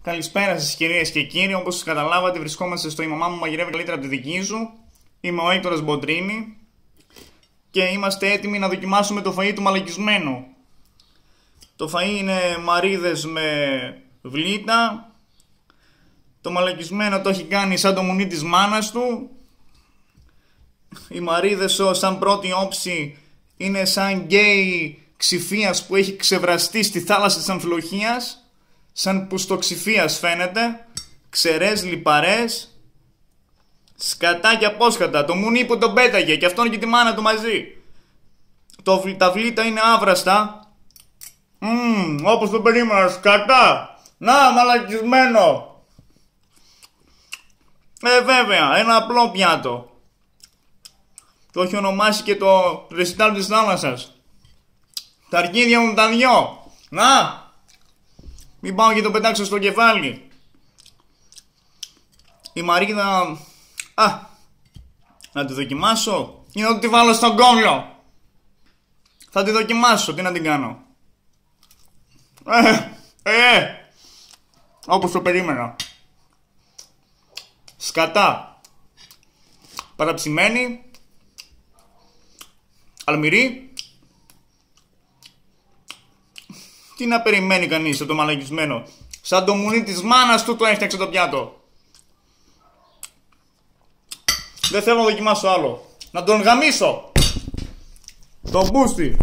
Καλησπέρα σας κυρίες και κύριοι, όπως σας καταλάβατε βρισκόμαστε στο «Η μαμά μου μαγειρεύει καλύτερα από τη δική σου». Είμαι ο Έκτορας Μποντρίνη και είμαστε έτοιμοι να δοκιμάσουμε το φαΐ του μαλακισμένου. Το φαΐ είναι μαρίδες με βλήτα. Το μαλακισμένο το έχει κάνει σαν το μουνί της μάνας του. Οι μαρίδες σαν πρώτη όψη είναι σαν γκέι ξηφίας που έχει ξεβραστεί στη θάλασσα της Αμφιλοχίας. Σαν πουστοξηφίας φαίνεται. Ξερές, λιπαρές. Σκατά και απόσχατα. Το μουνί που τον πέταγε και αυτόν και τη μάνα του μαζί. Τα βλήτα είναι άβραστα. Όπως το περίμενα. Σκατά. Να, μαλακισμένο. Βέβαια, ένα απλό πιάτο. Το έχει ονομάσει και το ρεσιτάλ της θάλασσας. Τα αρχίδια μου τα δυο. Να! Μην πάω και το πετάξω στο κεφάλι. Η μαρίδα... να τη δοκιμάσω ή να τη βάλω στον κόλλο. Θα τη δοκιμάσω, τι να την κάνω. Όπως το περίμενα. Σκατά. Παραψημένη. Αλμυρή. Τι να περιμένει κανείς από το μαλακισμένο. Σαν το μουνί της μάνας του το έφτιαξε το πιάτο. Δεν θέλω να δοκιμάσω άλλο. Να τον γαμίσω. Το μπούστι.